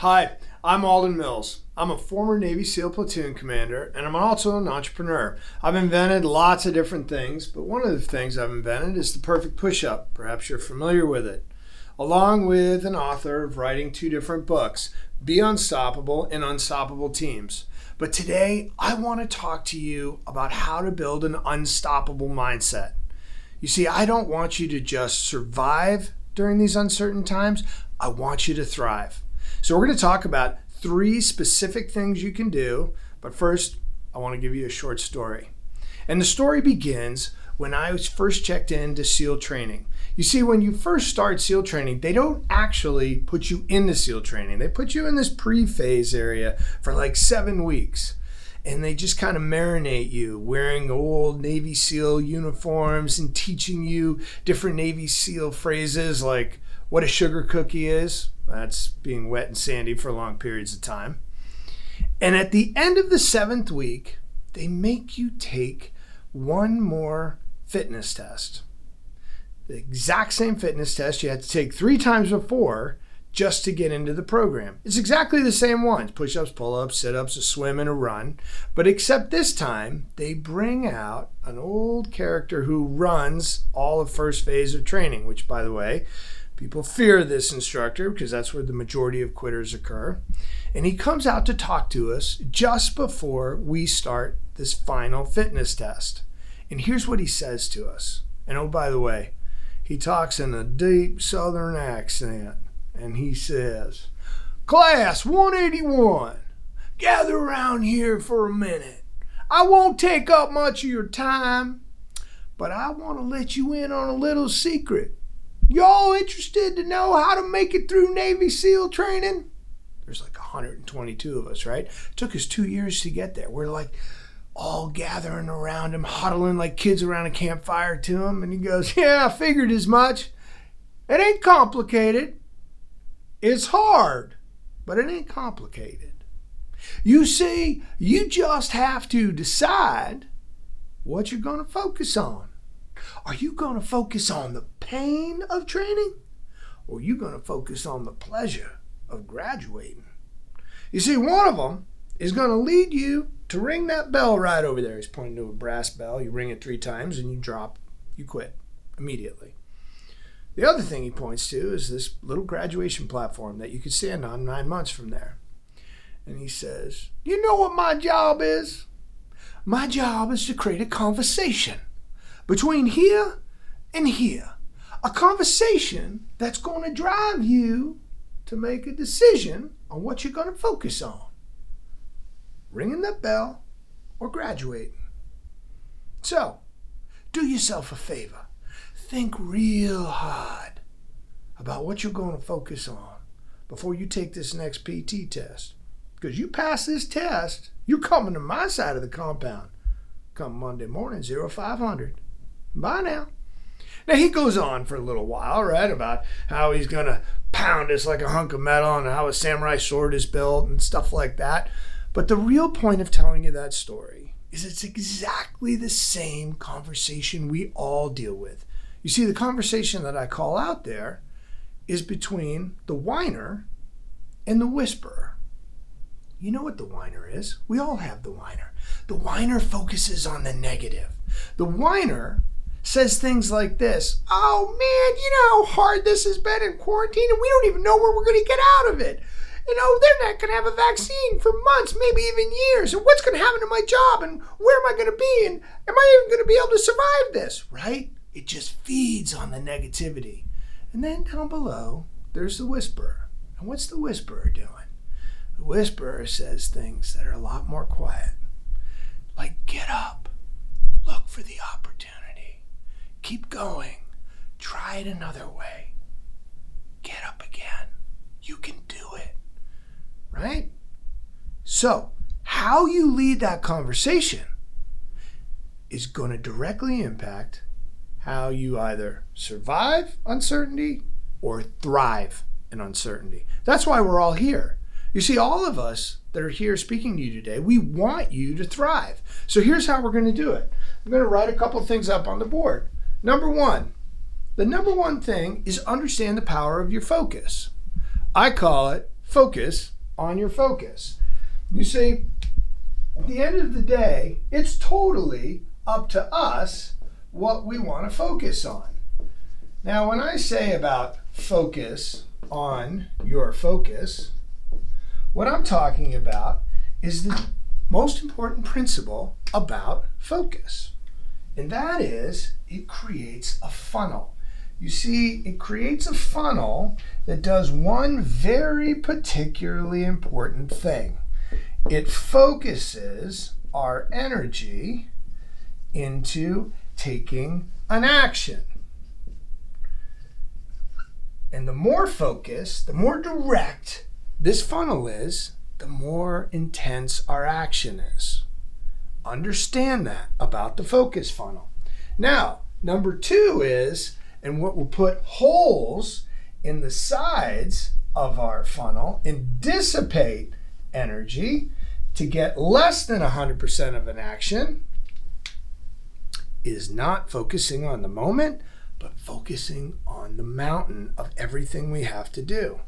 Hi, I'm Alden Mills. I'm a former Navy SEAL platoon commander, and I'm also an entrepreneur. I've invented lots of different things, but one of the things I've invented is the perfect push-up. Perhaps you're familiar with it. Along with an author of writing 2 different books, Be Unstoppable and Unstoppable Teams. But today, I want to talk to you about how to build an unstoppable mindset. You see, I don't want you to just survive during these uncertain times. I want you to thrive. So we're going to talk about 3 specific things you can do. But first, I want to give you a short story. And the story begins when I was first checked into SEAL training. You see, when you first start SEAL training, they don't actually put you into SEAL training. They put you in this pre-phase area for like 7 weeks. And they just kind of marinate you, wearing old Navy SEAL uniforms and teaching you different Navy SEAL phrases like what a sugar cookie is. That's being wet and sandy for long periods of time. And at the end of the 7th week, they make you take one more fitness test. The exact same fitness test you had to take 3 times before just to get into the program. It's exactly the same ones: push-ups, pull-ups, sit-ups, a swim, and a run. But except this time, they bring out an old character who runs all of first phase of training, which, by the way, people fear this instructor because that's where the majority of quitters occur. And he comes out to talk to us just before we start this final fitness test. And here's what he says to us. And oh, by the way, he talks in a deep Southern accent. And he says, "Class 181, gather around here for a minute. I won't take up much of your time, but I want to let you in on a little secret. Y'all interested to know how to make it through Navy SEAL training?" There's like 122 of us, right? It took us 2 years to get there. We're like all gathering around him, huddling like kids around a campfire to him. And he goes, "Yeah, I figured as much. It ain't complicated. It's hard, but it ain't complicated. You see, you just have to decide what you're going to focus on. Are you going to focus on the pain of training, or are you going to focus on the pleasure of graduating? You see, one of them is going to lead you to ring that bell right over there." He's pointing to a brass bell. You ring it 3 times and you quit immediately. The other thing he points to is this little graduation platform that you could stand on 9 months from there. And he says, "You know what my job is? My job is to create a conversation between here and here. A conversation that's going to drive you to make a decision on what you're going to focus on. Ringing that bell or graduating. So, do yourself a favor. Think real hard about what you're going to focus on before you take this next PT test. Because you pass this test, you're coming to my side of the compound. Come Monday morning, 0500. Bye now." Now he goes on for a little while, right, about how he's going to pound us like a hunk of metal and how a samurai sword is built and stuff like that. But the real point of telling you that story is it's exactly the same conversation we all deal with. You see, the conversation that I call out there is between the whiner and the whisperer. You know what the whiner is. We all have the whiner. The whiner focuses on the negative. The whiner says things like this: "Oh man, you know how hard this has been in quarantine, and we don't even know where we're going to get out of it. You know, they're not going to have a vaccine for months, maybe even years. And what's going to happen to my job? And where am I going to be? And am I even going to be able to survive this?" Right? It just feeds on the negativity. And then down below, there's the whisperer. And what's the whisperer doing? The whisperer says things that are a lot more quiet. Like, get up. Look for the opportunity. Keep going. Try it another way. Get up again. You can do it. Right? So, how you lead that conversation is going to directly impact how you either survive uncertainty or thrive in uncertainty. That's why we're all here. You see, all of us that are here speaking to you today, we want you to thrive. So here's how we're going to do it. I'm going to write a couple things up on the board. Number 1, the number 1 thing is understand the power of your focus. I call it focus on your focus. You see, at the end of the day, it's totally up to us what we want to focus on. Now, when I say about focus on your focus, what I'm talking about is the most important principle about focus. And that is, it creates a funnel. You see, it creates a funnel that does one very particularly important thing. It focuses our energy into taking an action. And the more focused, the more direct this funnel is, the more intense our action is. Understand that about the focus funnel. Now, number 2 is, and what will put holes in the sides of our funnel and dissipate energy to get less than 100% of an action, is not focusing on the moment, but focusing on the mountain of everything we have to do.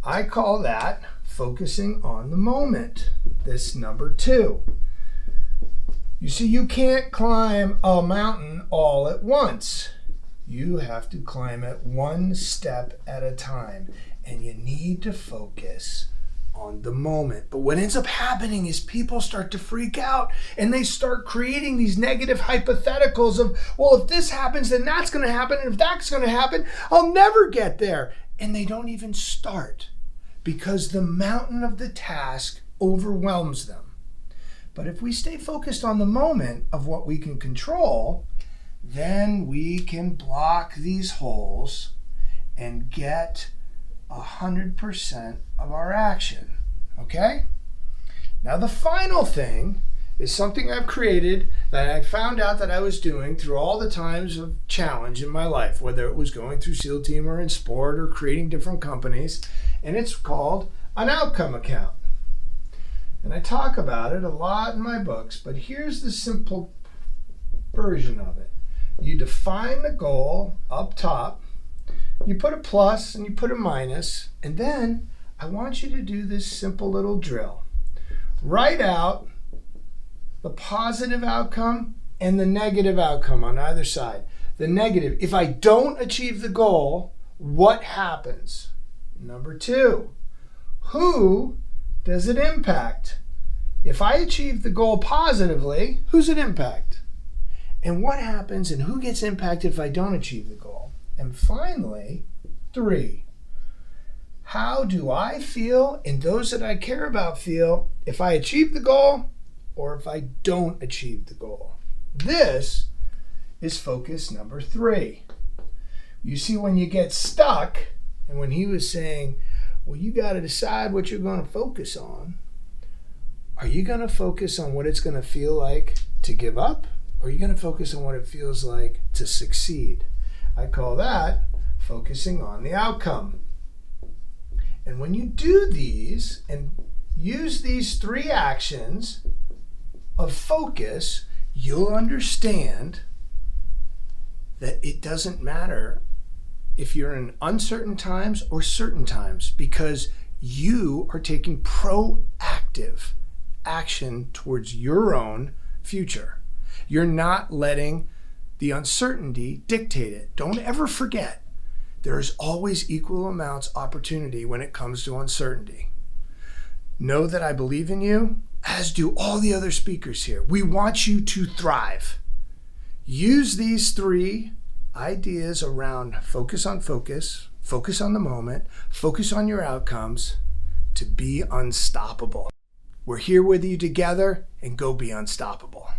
I call that focusing on the moment, this number 2. You see, you can't climb a mountain all at once. You have to climb it one step at a time, and you need to focus on the moment. But what ends up happening is people start to freak out and they start creating these negative hypotheticals of, well, if this happens, then that's going to happen. And if that's going to happen, I'll never get there. And they don't even start because the mountain of the task overwhelms them. But if we stay focused on the moment of what we can control, then we can block these holes and get 100% of our action. Okay? Now the final thing is something I've created that I found out that I was doing through all the times of challenge in my life, whether it was going through SEAL Team or in sport or creating different companies, and it's called an outcome account. And I talk about it a lot in my books, but here's the simple version of it. You define the goal up top, you put a plus and you put a minus, and then I want you to do this simple little drill. Write out the positive outcome and the negative outcome on either side. The negative, if I don't achieve the goal, what happens? Number 2, who does it impact? If I achieve the goal positively, who's it impact? And what happens and who gets impacted if I don't achieve the goal? And finally, 3, how do I feel and those that I care about feel if I achieve the goal or if I don't achieve the goal? This is focus number 3. You see, when you get stuck, and when he was saying, well, you got to decide what you're going to focus on. Are you going to focus on what it's going to feel like to give up? Or are you going to focus on what it feels like to succeed? I call that focusing on the outcome. And when you do these and use these 3 actions of focus, you'll understand that it doesn't matter if you're in uncertain times or certain times, because you are taking proactive action towards your own future. You're not letting the uncertainty dictate it. Don't ever forget, there is always equal amounts opportunity when it comes to uncertainty. Know that I believe in you, as do all the other speakers here. We want you to thrive. Use these 3 ideas around focus on focus, focus on the moment, focus on your outcomes to be unstoppable. We're here with you together, and go be unstoppable.